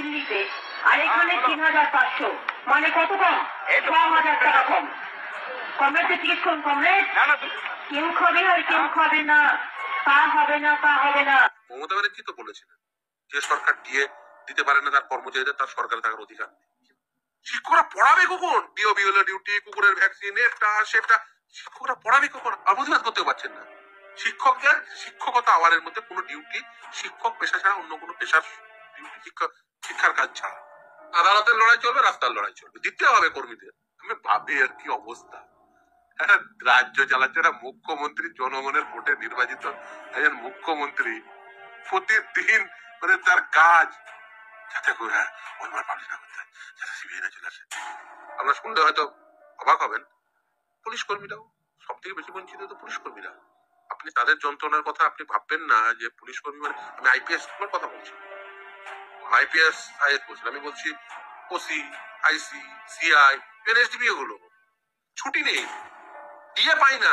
দিল্লিতে আর এখানে ৩,৫০০, মানে কত কম? ৬,০০০ টাকা কম। কমরেডকে জিজ্ঞেস করুন, কমরেড কেউ খাবে আর কেউ খাবে না, তা হবে না, তা হবে না। মমতা ব্যানার্জি তো বলেছিলেন যে সরকার দিয়ে দিতে পারে না তার কর্মচারীদের, তার সরকারে থাকার অধিকার নেই। শিক্ষকরা পড়াবে কখন? ডিও বিএলও ডিউটি, কুকুরের ভ্যাকসিন, এটা সেটা, শিক্ষকরা পড়াবে কখন? প্রতিবাদ করতে পারছেন না। শিক্ষকদের শিক্ষকতা আওয়ারের মধ্যে কোনো ডিউটি, শিক্ষক পেশা ছাড়া অন্য কোনো পেশার ডিউটি, শিক্ষার কাজ ছাড়া আদালতের লড়াই চলবে, রাস্তার লড়াই চলবে, দিতে হবে কর্মীদের। আমি ভাবি আর কি অবস্থা। রাজ্য চালাচ্ছে একটা মুখ্যমন্ত্রী, জনগণের ভোটে নির্বাচিত একজন মুখ্যমন্ত্রী, প্রতিদিন মানে তার কাজ যাতে করে ওইবার পাবলিশ না করতে হয়, যাতে সিবিআই না চলে আসে। আপনারা শুনলে হয়তো অবাক হবেন, পুলিশ কর্মীরাও সব থেকে বেশি বঞ্চিত তো পুলিশ কর্মীরা। আপনি তাদের যন্ত্রণার কথা আপনি ভাববেন না যে পুলিশ কর্মী মানে, আমি আইপিএস এর কথা বলছি, আইপিএস আইএস বলছি, আমি বলছি ওসি, আইসি, সিআই, এনএসডিবি, এগুলো ছুটি নেই, দিয়ে পাই না।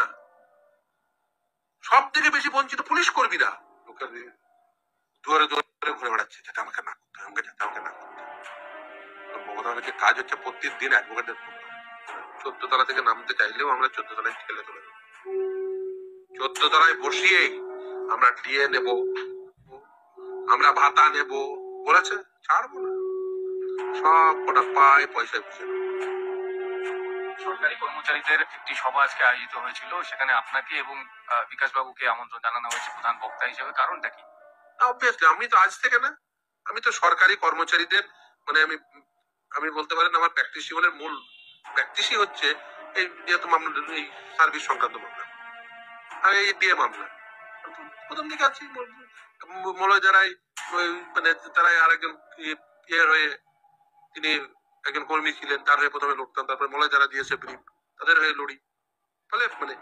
সব থেকে বেশি বঞ্চিত পুলিশ কর্মীরা। লোকের দুয়ারে দুয়ারে ঘুরে বেড়াচ্ছে, যেটা আমাকে না করতে, আমাকে যেতে, আমাকে না করতে। মমতা ব্যানার্জির কাজ হচ্ছে প্রত্যেকদিন অ্যাডভোকেটের 14 তলা থেকে নামতে চাইলেও আমরা 14 তলায় ঠেলে চলে যাবো। 14 তলায় বসিয়ে আমরা ডিএ নেব, আমরা ভাতা নেব বলেছে, ছাড়বো না। সব কটা পায় পয়সায় বসে। সরকারি কর্মচারীদের একটি সভা আজকে আয়োজিত হয়েছিল, সেখানে আপনাকে এবং বিকাশ বাবুকে আমন্ত্রণ জানানো হয়েছে প্রধান বক্তা হিসেবে, কারণটা কি? অবভিয়াসলি আমি তো আজ থেকে না, আমি তো সরকারি কর্মচারীদের মানে আমি বলতে পারেন আমার প্র্যাকটিস জীবনের মূল প্র্যাকটিসই হচ্ছে এই যেহেতু মামলা, এই সার্ভিস সংক্রান্ত মামলা, আর এই ডিএ মামলা। প্রথম দিকে আছি মলয় যারাই মানে তারাই আরেকজন ইয়ে হয়ে, তিনি একজন কর্মী ছিলেন, তার হয়ে প্রথমে লড়তাম, তারপরে মলয় যারা দিয়েছে ব্রিফ তাদের হয়ে লড়ি। ফলে মানে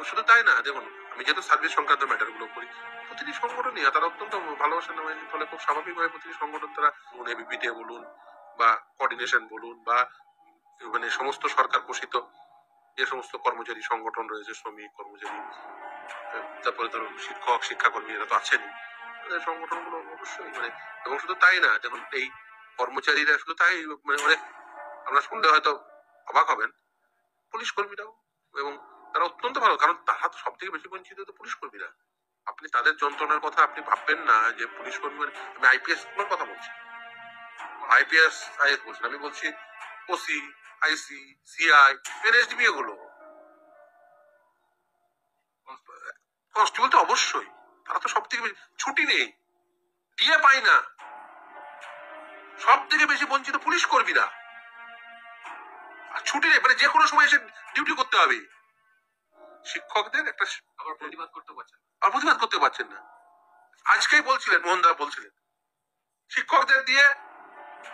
শুধু তাই না, দেখুন আমি যেহেতু সার্ভিস সংক্রান্ত ম্যাটার গুলো করি, প্রতিটি সংগঠনই তারা অত্যন্ত ভালোবাসেন আমায়, ফলে খুব স্বাভাবিকভাবে প্রতিটি সংগঠন তারা এবিপিটে বলুন বা কোঅর্ডিনেশন বলুন বা মানে সমস্ত সরকার পোষিত যে সমস্ত কর্মচারী সংগঠন রয়েছে, শ্রমিক কর্মচারী, তারপরে ধরুন শিক্ষক শিক্ষাকর্মী, এরা তো আছেনই, সংগঠনগুলো অবশ্যই মানে। এবং শুধু তাই না, যেমন এই কর্মচারীরা শুধু তাই মানে অনেক, আমরা শুনলে হয়তো অবাক হবেন, পুলিশ কর্মীরাও, এবং তারা অত্যন্ত ভালো, কারণ তারা তো সব থেকে বেশি বঞ্চিত তো পুলিশ কর্মীরা। আপনি তাদের যন্ত্রণার কথা আপনি ভাববেন না যে পুলিশ কর্মী মানে, আমি আইপিএস এর কথা বলছি, আইপিএস আইএস বলছি, আমি বলছি ওসি, আইসি, সিআই, এনএসডিবি, এগুলো কনস্টেবল তো অবশ্যই, তারা তো সব থেকে বেশি, ছুটি নেই, দিয়ে পাই না, সব থেকে বেশি বঞ্চিত পুলিশ কর্মীরা। আর ছুটি নেই, মানে যে কোনো সময় এসে ডিউটি করতে হবে। শিক্ষকদের একটা আবার প্রতিবাদ করতে পারছেন, আর প্রতিবাদ করতে পারছেন না। আজকেই বলছিলেন, মোহনদা বলছিলেন শিক্ষকদের দিয়ে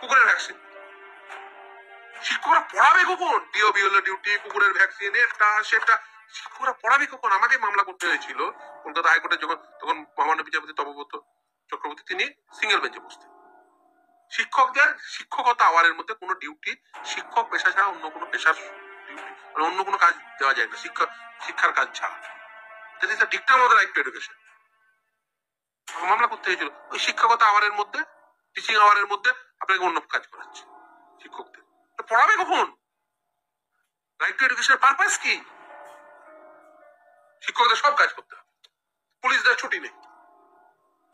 কুকুরের ভ্যাকসিন। শিক্ষকরা পড়াবে কখন? ডিও বিএলও ডিউটি, কুকুরের ভ্যাকসিন, এটা সেটা, শিক্ষকরা পড়াবে কখন? আমাকে মামলা করতে হয়েছিল কলকাতা হাইকোর্টে, যখন তখন মহামান্য বিচারপতি তপব্রত চক্রবর্তী তিনি সিঙ্গেল বেঞ্চে বসতেন। শিক্ষকদের শিক্ষকতা আওয়ারের মধ্যে কোনো ডিউটি, শিক্ষক পেশা ছাড়া অন্য কোনো পেশার ডিউটি মানে অন্য কোনো কাজ দেওয়া যায় না, শিক্ষার কাজ ছাড়া। That is the dictum of the right to education. মামলা করতে হয়েছিল ওই শিক্ষকতা আওয়ারের মধ্যে, টিচিং আওয়ারের মধ্যে আপনাকে অন্য কাজ করাচ্ছে। শিক্ষকদের পড়াবে কখন? রাইট টু এডুকেশনের পারপাস কি? শিক্ষকদের সব কাজ করতে হবে, পুলিশদের ছুটি নেই,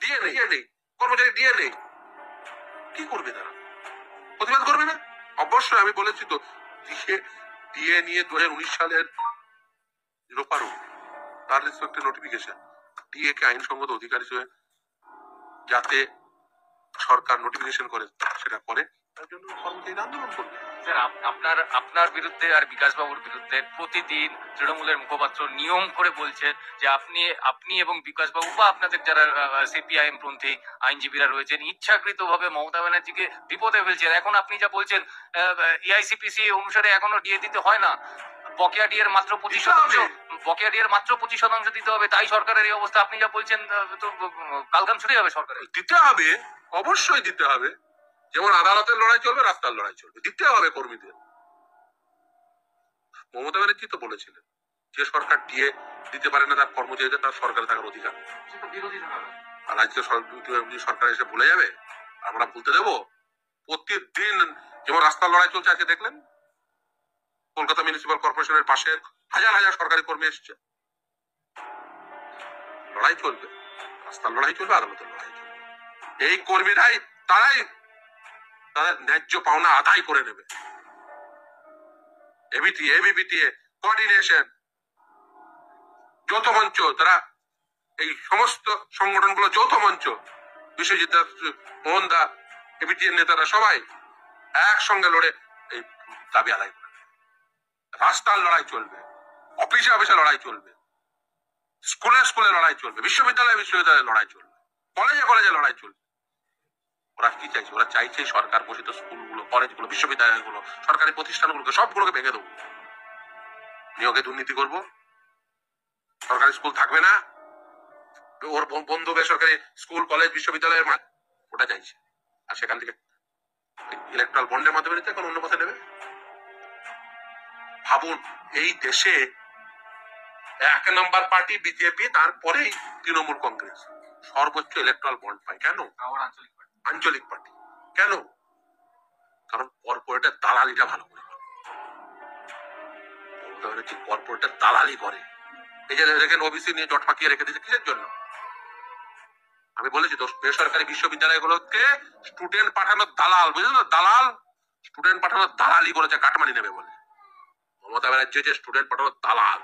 দিয়ে নেই, কর্মচারী দিয়ে নেই, কি করবে তারা? প্রতিবাদ করবে না? অবশ্যই আমি বলেছি তো, দিয়ে নিয়ে 2019 সালের রোপারো তার একটা নোটিফিকেশন, ডিএ কে আইনসঙ্গত অধিকার হিসেবে যাতে সরকার নোটিফিকেশন করে সেটা করে, তার জন্য কর্মচারী আন্দোলন করবে। আপনার বিরুদ্ধে আর বিকাশ বাবুর বিরুদ্ধে প্রতিদিন তৃণমূলের মুখপাত্র নিয়ম করে বলছেন যে আপনি এবং বিকাশ বাবু বা আপনাদের যারা সিপিআইএম পন্থী আইনজীবীরা রয়েছেন ইচ্ছাকৃতভাবে মমতা ব্যানার্জিকে বিপদে ফেলছেন। এখন আপনি যা বলছেন এআইসিপিসি অনুসারে এখনো ডিএ দিতে হয় না, বকেয়া ডিএর মাত্র 25% দিতে হবে, তাই সরকারের এই অবস্থা। আপনি যা বলছেন তো কালঘাম ছুটে যাবে সরকারের। দিতে হবে, অবশ্যই দিতে হবে, যেমন আদালতের লড়াই চলবে, রাস্তার লড়াই চলবে, দিতে হবে কর্মীদের। মমতা ব্যানার্জি তো বলেছিলেন যে সরকার ডিএ দিতে পারে না তার কর্মচারীদের, তার সরকারে থাকার অধিকার নেই। আর আজকে সরকার এসে বলে যাবে আমরা বলতে দেবো? প্রতিদিন যেমন রাস্তার লড়াই চলছে, আজকে দেখলেন কলকাতা মিউনিসিপাল কর্পোরেশনের পাশে হাজার হাজার সরকারি কর্মী এসছে। লড়াই চলবে, রাস্তার লড়াই চলবে, আদালতের লড়াই চলবে। এই কর্মীরাই তারাই তাদের ন্যায্য পাওনা আদায় করে নেবে। এবিটিএ, এবিবিটিএ, কোঅর্ডিনেশন, যৌথ মঞ্চ, তারা এই সমস্ত সংগঠনগুলো যৌথ মঞ্চ, বিশ্বজিৎ দাস, মোহন দা, এবিটিএর নেতারা সবাই একসঙ্গে লড়ে এই দাবি আদায় করে। রাস্তার লড়াই চলবে, অফিসে অফিসে লড়াই চলবে, স্কুলে স্কুলে লড়াই চলবে, বিশ্ববিদ্যালয়ে বিশ্ববিদ্যালয়ে লড়াই চলবে, কলেজে কলেজে লড়াই চলবে। ওরা কি চাইছে? ওরা চাইছে সরকার পোষিত স্কুলগুলো, কলেজগুলো, বিশ্ববিদ্যালয়গুলো, সরকারি প্রতিষ্ঠানগুলোকে সবগুলোকে ভেঙে দেবো, নিয়োগে দুর্নীতি করব, সরকারি স্কুল থাকবে না, ওর বন্ধু বেসরকারি স্কুল, কলেজ, বিশ্ববিদ্যালয়ের ওটা চাইছে। আর সেখান থেকে ইলেকট্রাল বন্ডের মাধ্যমে নিতে এখন অন্য পথে নেবে। ভাবুন, এই দেশে 1 নম্বর পার্টি বিজেপি, তারপরেই তৃণমূল কংগ্রেস সর্বোচ্চ ইলেকট্রাল বন্ড পায়। কেন? আঞ্চলিক পার্টি। কেন? কারণ কর্পোরেটের দালালিটা ভালো করে করে, কর্পোরেটের দালালি করে। এই যে দেখেন ওবিসি নিয়ে জট পাকিয়ে রেখে দিয়েছে, কিসের জন্য? আমি বলেছি তো, বেসরকারি বিশ্ববিদ্যালয়গুলোকে স্টুডেন্ট পাঠানোর দালাল, বুঝলেন না, দালাল, স্টুডেন্ট পাঠানোর দালালি করেছে, কাটমানি নেবে বলে। মমতা ব্যানার্জি যে স্টুডেন্ট পাঠানোর দালাল।